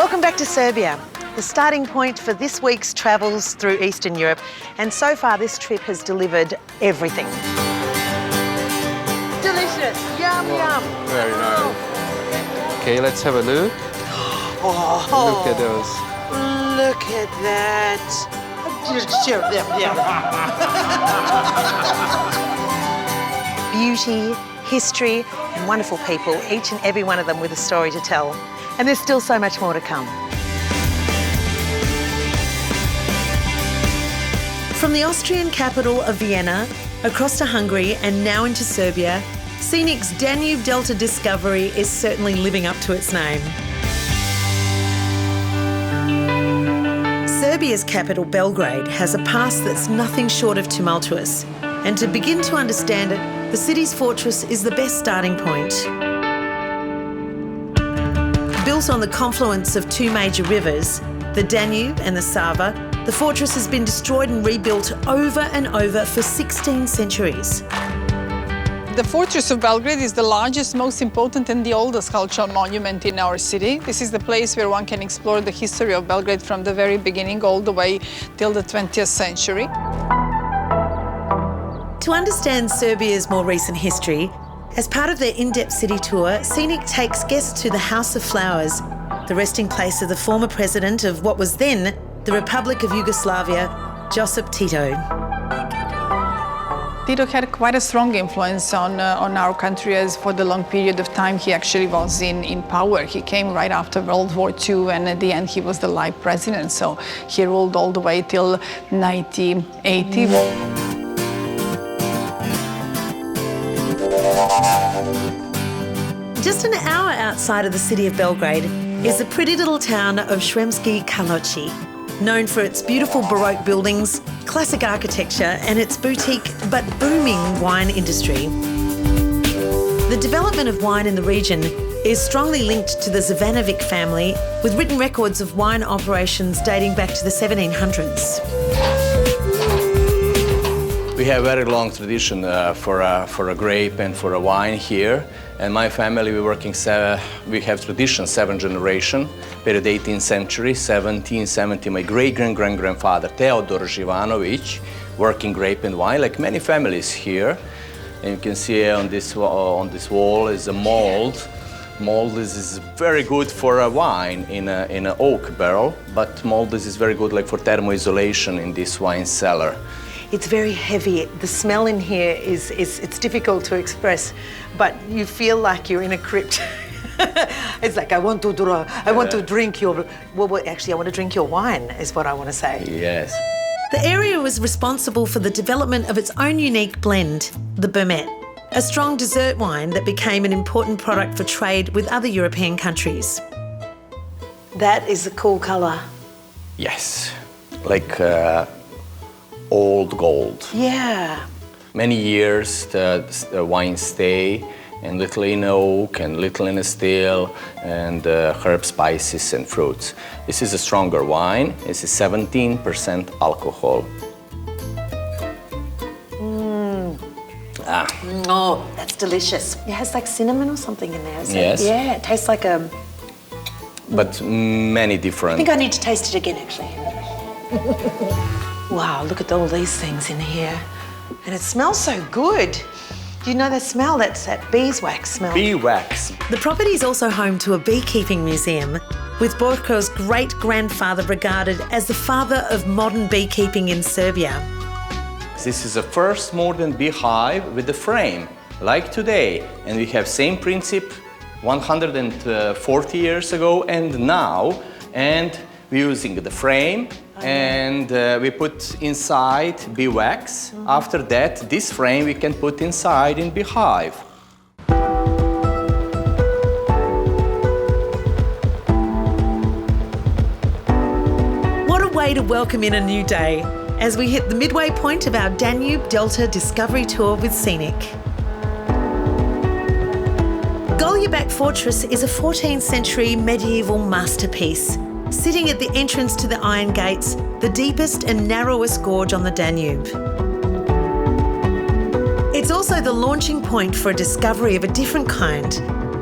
Welcome back to Serbia, the starting point for this week's travels through Eastern Europe. And so far, this trip has delivered everything. Delicious. Yum, yum. Very nice. Okay, let's have a look. Oh, Look at those. Look at that. Beauty, history, and wonderful people, each and every one of them with a story to tell. And there's still so much more to come. From the Austrian capital of Vienna, across to Hungary and now into Serbia, Scenic's Danube Delta discovery is certainly living up to its name. Serbia's capital, Belgrade, has a past that's nothing short of tumultuous. And to begin to understand it, the city's fortress is the best starting point. Built on the confluence of two major rivers, the Danube and the Sava, the fortress has been destroyed and rebuilt over and over for 16 centuries. The fortress of Belgrade is the largest, most important and the oldest cultural monument in our city. This is the place where one can explore the history of Belgrade from the very beginning all the way till the 20th century. To understand Serbia's more recent history, as part of their in-depth city tour, Scenic takes guests to the House of Flowers, the resting place of the former president of what was then the Republic of Yugoslavia, Josip Tito. Tito had quite a strong influence on our country, as for the long period of time he actually was in power. He came right after World War II, and at the end he was the life president, so he ruled all the way till 1980. Just an hour outside of the city of Belgrade is the pretty little town of Sremski, known for its beautiful Baroque buildings, classic architecture and its boutique but booming wine industry. The development of wine in the region is strongly linked to the Zvanovic family, with written records of wine operations dating back to the 1700s. We have a very long tradition for a grape and for a wine here. And my family, we have tradition, 7th generation, period 18th century, 1770. My great-grandfather, Teodor Živanović, working grape and wine, like many families here. And you can see on this wall is a mold. Mold is very good for a wine in an oak barrel, but mold is very good like for thermoisolation in this wine cellar. It's very heavy. The smell in here it's difficult to express, but you feel like you're in a crypt. It's like, I want to drink your, actually I want to drink your wine, is what I want to say. Yes. The area was responsible for the development of its own unique blend, the Bermet, a strong dessert wine that became an important product for trade with other European countries. That is a cool colour. Yes, like old gold. Yeah. Many years the wine stay, and little in oak and little in still, and herb, spices and fruits. This is a stronger wine. This is 17% alcohol. Oh, that's delicious. It has like cinnamon or something in there, isn't Yes. it? Yeah, it tastes like a... But many different. I think I need to taste it again, actually. Wow, look at all these things in here. And it smells so good. You know the smell? That's that beeswax smell. Beeswax. The property is also home to a beekeeping museum, with Borko's great-grandfather regarded as the father of modern beekeeping in Serbia. This is the first modern beehive with a frame, like today. And we have same principle 140 years ago and now. And we're using the frame, and we put inside beeswax. After that, this frame we can put inside in beehive. What a way to welcome in a new day as we hit the midway point of our Danube Delta Discovery Tour with Scenic. Goljubak Fortress is a 14th century medieval masterpiece, sitting at the entrance to the Iron Gates, the deepest and narrowest gorge on the Danube. It's also the launching point for a discovery of a different kind,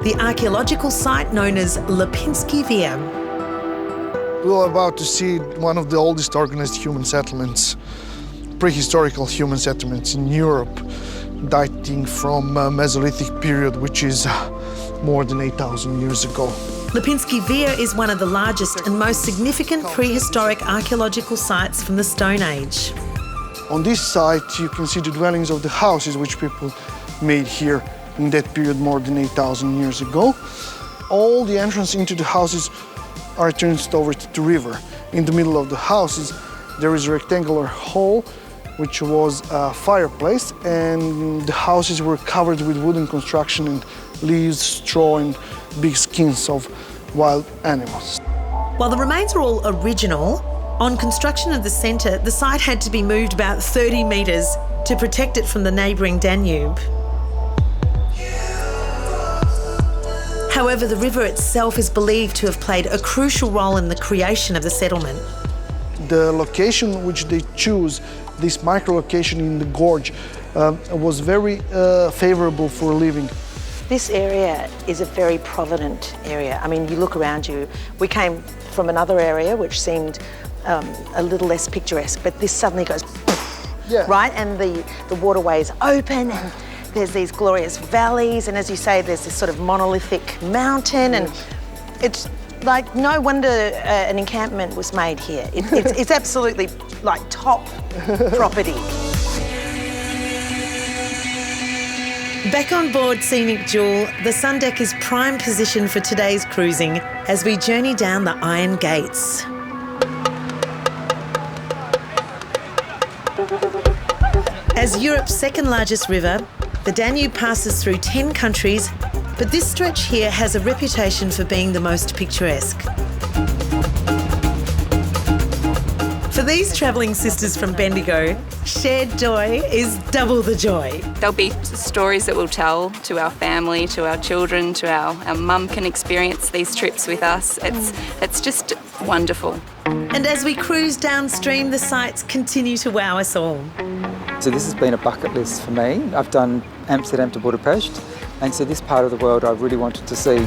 the archaeological site known as Lepenski Vir. We're about to see one of the oldest organized human settlements, prehistorical human settlements in Europe, dating from Mesolithic period, which is more than 8,000 years ago. Lepenski Vir is one of the largest and most significant prehistoric archaeological sites from the Stone Age. On this site, you can see the dwellings of the houses which people made here in that period more than 8,000 years ago. All the entrance into the houses are turned over to the river. In the middle of the houses, there is a rectangular hall which was a fireplace, and the houses were covered with wooden construction and leaves, straw and big skins of wild animals. While the remains are all original, on construction of the centre, the site had to be moved about 30 metres to protect it from the neighbouring Danube. However, the river itself is believed to have played a crucial role in the creation of the settlement. The location which they choose, this micro-location in the gorge, was very favourable for living. This area is a very provident area. I mean, you look around you. We came from another area which seemed a little less picturesque, but this suddenly goes, Yeah. right? And the waterway is open, and there's these glorious valleys, and as you say, there's this sort of monolithic mountain, and it's like no wonder an encampment was made here. It's absolutely like top property. Back on board Scenic Jewel, the sun deck is prime position for today's cruising as we journey down the Iron Gates. As Europe's second largest river, the Danube passes through 10 countries, but this stretch here has a reputation for being the most picturesque. For these travelling sisters from Bendigo, shared joy is double the joy. There'll be stories that we'll tell to our family, to our children, to our mum can experience these trips with us. It's just wonderful. And as we cruise downstream, the sights continue to wow us all. So this has been a bucket list for me. I've done Amsterdam to Budapest, and so this part of the world I really wanted to see.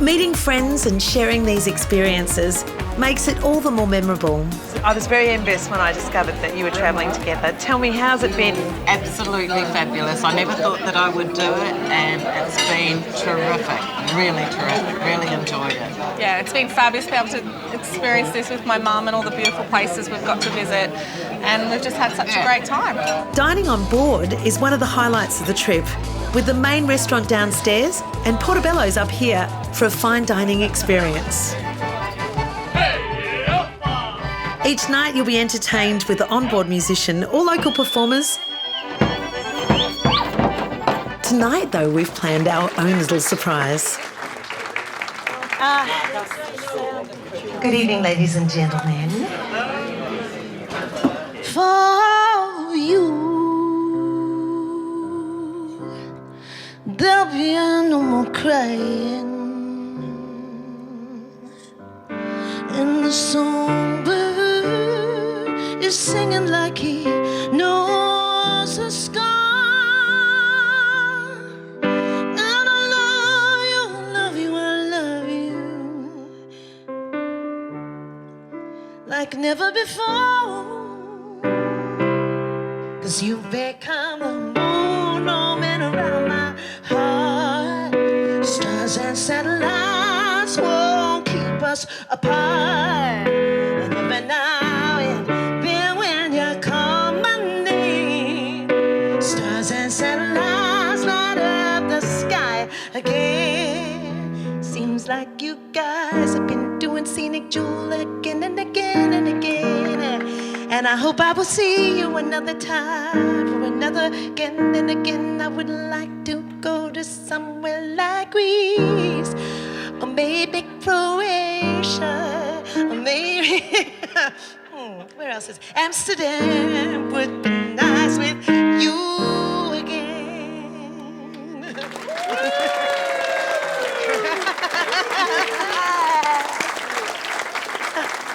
Meeting friends and sharing these experiences makes it all the more memorable. I was very envious when I discovered that you were travelling together. Tell me, how's it been? Absolutely fabulous. I never thought that I would do it, and it's been terrific, really enjoyed it. Yeah, it's been fabulous to be able to experience this with my mum and all the beautiful places we've got to visit, and we've just had such a great time. Dining on board is one of the highlights of the trip, with the main restaurant downstairs and portobello's up here for a fine dining experience. Each night you'll be entertained with the onboard musician or local performers. Tonight, though, we've planned our own little surprise. Good evening, ladies and gentlemen. For you, there'll be no more crying, and the songbird is singing like he knows the sky. And I love you, like never before. 'Cause you've become the moon roaming around my heart. Stars and satellites won't keep us apart. And every now and then when you call my name, stars and satellites light up the sky again. Seems like you guys have been doing Scenic Jewel again and again and again. And I hope I will see you another time, for another again and again. I would like to go to somewhere like Greece, or maybe Croatia, or maybe where else is Amsterdam would be nice with you again.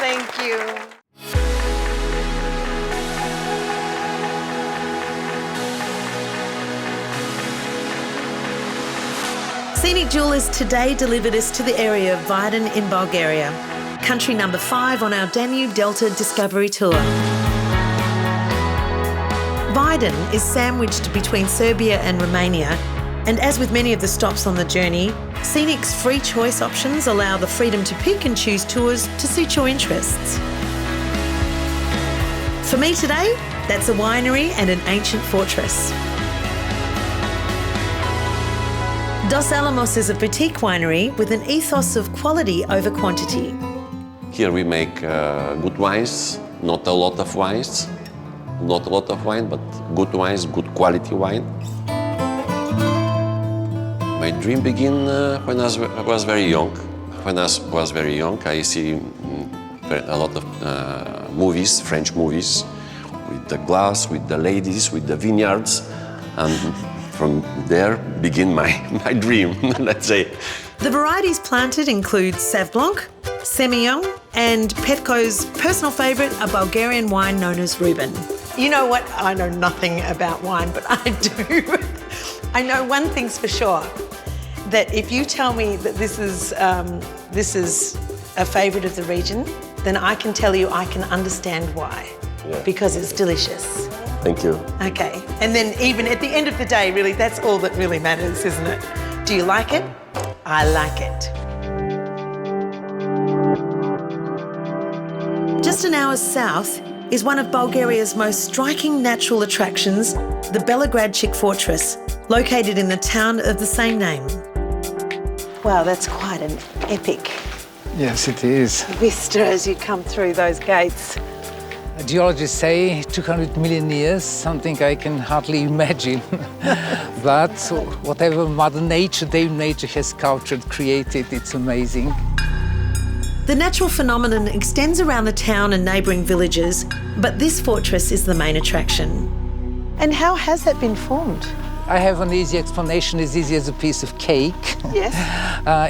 Thank you. Scenic Jewel has today delivered us to the area of Vidin in Bulgaria. country number 5 on our Danube Delta Discovery Tour. Vidin is sandwiched between Serbia and Romania, and as with many of the stops on the journey, Scenic's free choice options allow the freedom to pick and choose tours to suit your interests. For me today, that's a winery and an ancient fortress. Dos Alamos is a boutique winery with an ethos of quality over quantity. Here we make good wines, not a lot of wines. Not a lot of wine, but good wines, good quality wine. My dream began when I was very young. When I was very young, I see a lot of movies, French movies, with the glass, with the ladies, with the vineyards, and from there begin my dream, let's say. The varieties planted include Sauv Blanc, Semillon, and Petko's personal favourite, a Bulgarian wine known as Reuben. You know what? I know nothing about wine, but I do. I know one thing's for sure, that if you tell me that this is a favourite of the region, then I can tell you I can understand why. Yeah. Because it's delicious. Thank you. Okay, and then even at the end of the day, really, that's all that really matters, isn't it? Do you like it? I like it. Just an hour south is one of Bulgaria's most striking natural attractions, the Belogradchik fortress, located in the town of the same name. Wow, that's quite an epic Yes, it is. vista as you come through those gates. Geologists say 200 million years, something I can hardly imagine. But whatever Mother Nature, Dame Nature has sculptured, created, it's amazing. The natural phenomenon extends around the town and neighbouring villages, but this fortress is the main attraction. And how has that been formed? I have an easy explanation, as easy as a piece of cake. Yes.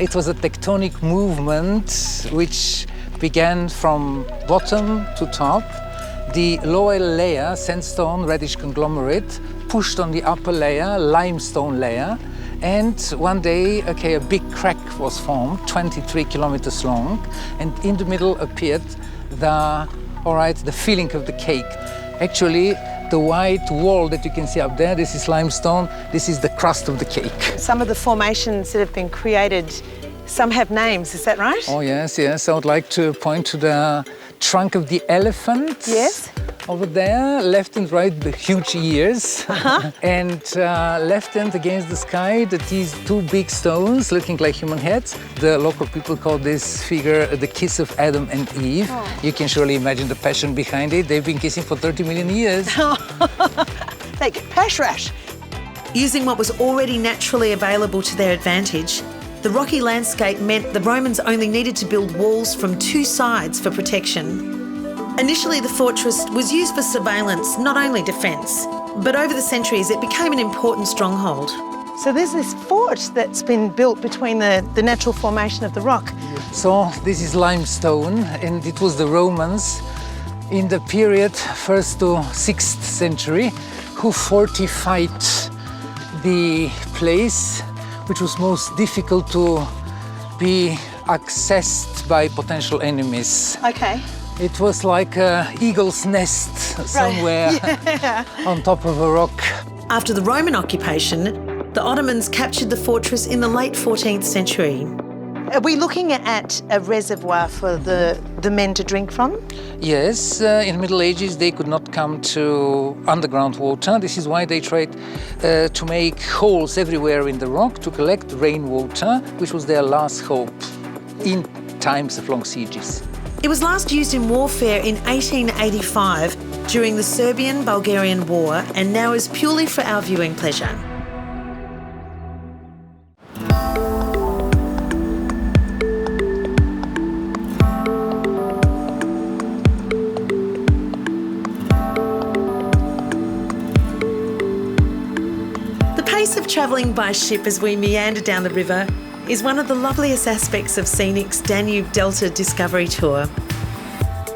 It was a tectonic movement which began from bottom to top. The lower layer, sandstone, reddish conglomerate, pushed on the upper layer, limestone layer, and one day, a big crack was formed, 23 kilometers long, and in the middle appeared the filling of the cake. Actually, the white wall that you can see up there, this is limestone, this is the crust of the cake. Some of the formations that have been created, some have names, is that right? Oh, yes. I would like to point to the trunk of the elephant. Yes. Over there, left and right, the huge ears. And left hand against the sky, these two big stones looking like human heads. The local people call this figure the kiss of Adam and Eve. Oh. You can surely imagine the passion behind it. They've been kissing for 30 million years. They get pash rash. Using what was already naturally available to their advantage, the rocky landscape meant the Romans only needed to build walls from two sides for protection. Initially, the fortress was used for surveillance, not only defence, but over the centuries it became an important stronghold. So there's this fort that's been built between the natural formation of the rock. So this is limestone, and it was the Romans in the period 1st to 6th century who fortified the place, which was most difficult to be accessed by potential enemies. Okay. It was like an eagle's nest somewhere on top of a rock. After the Roman occupation, the Ottomans captured the fortress in the late 14th century. Are we looking at a reservoir for the men to drink from? Yes, in the Middle Ages they could not come to underground water. This is why they tried to make holes everywhere in the rock to collect rainwater, which was their last hope in times of long sieges. It was last used in warfare in 1885 during the Serbian-Bulgarian War, and now is purely for our viewing pleasure. The pace of travelling by ship as we meander down the river is one of the loveliest aspects of Scenic's Danube Delta Discovery Tour.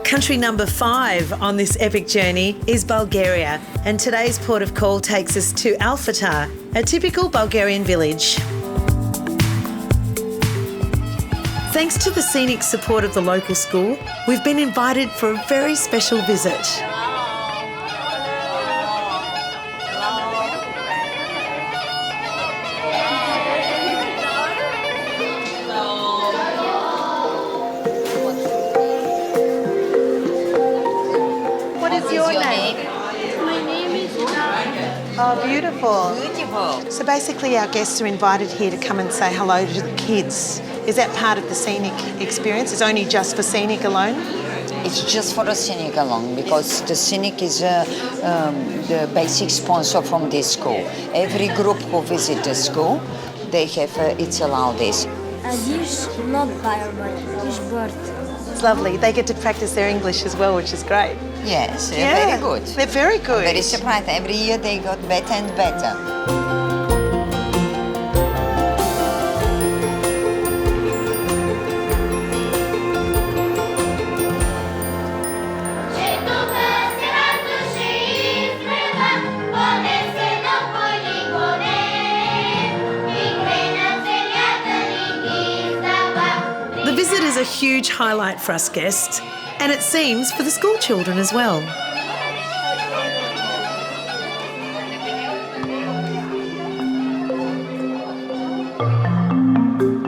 Country number 5 on this epic journey is Bulgaria, and today's port of call takes us to Alfatar, a typical Bulgarian village. Thanks to the Scenic support of the local school, we've been invited for a very special visit. What is your name? My name is Oh, beautiful. Beautiful. So basically our guests are invited here to come and say hello to the kids. Is that part of the Scenic experience? It's only just for Scenic alone? It's just for the Scenic alone because the Scenic is the basic sponsor from this school. Every group who visit the school, they have it's allowed this. a dish, not fire, but dish bird. It's lovely. They get to practice their English as well, which is great. Yes, they're very good. They're very good. Very surprised. Every year they got better and better. The visit is a huge highlight for us guests, and it seems for the school children as well.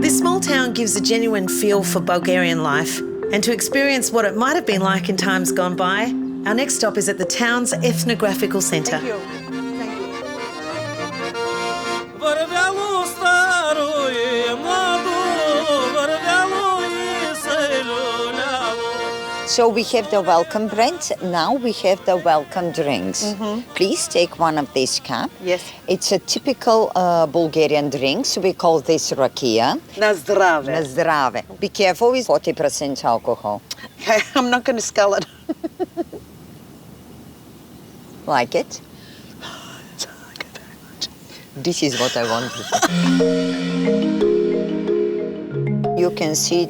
This small town gives a genuine feel for Bulgarian life, and to experience what it might have been like in times gone by, our next stop is at the town's ethnographical centre. Thank you. So we have the welcome bread. Now we have the welcome drinks. Please take one of these cups. Yes. It's a typical Bulgarian drink. So we call this rakia. Na zdrave. Na zdrave. Be careful with 40% alcohol. Okay, I'm not going to scull it. Like it? This is what I wanted. You can see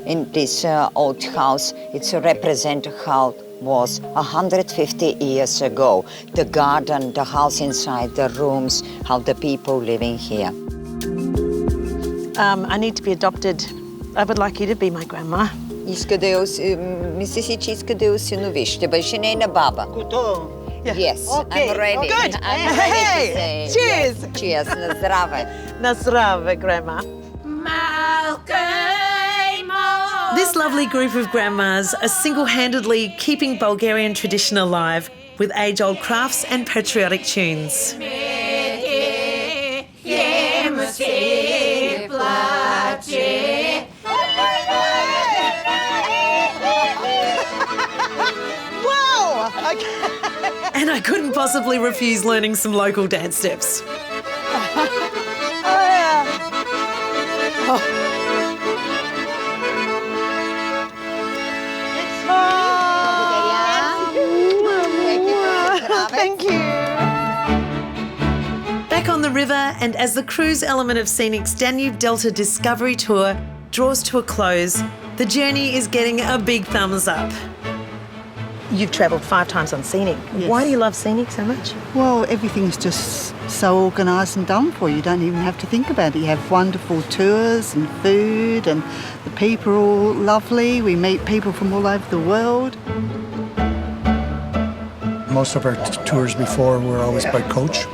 in this old house, it's represent how it was 150 years ago. The garden, the house inside, the rooms, how the people living here. I need to be adopted. I would like you to be my grandma. Иска да мисля си, че иска да я осинови. Ще бъде нейна баба. Готово. Yes, Okay. I'm ready. Good. I'm ready Hey, to say. cheers. Yes. Cheers, на здраве. Na zdrave, grandma. This lovely group of grandmas are single-handedly keeping Bulgarian tradition alive with age-old crafts and patriotic tunes. Wow! Okay. And I couldn't possibly refuse learning some local dance steps. Thank you. Back on the river, and as the cruise element of Scenic's Danube Delta Discovery Tour draws to a close, the journey is getting a big thumbs up. You've travelled 5 times on Scenic. Yes. Why do you love Scenic so much? Well, everything's just so organised and done for you. You don't even have to think about it. You have wonderful tours and food, and the people are all lovely. We meet people from all over the world. Most of our tours before were always by coach,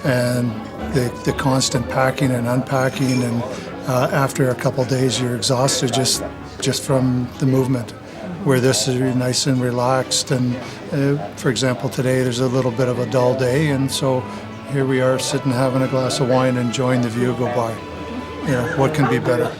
and the constant packing and unpacking, and after a couple of days you're exhausted just from the movement. Where this is nice and relaxed, and for example today there's a little bit of a dull day, and so here we are sitting having a glass of wine enjoying the view go by. You know, what can be better?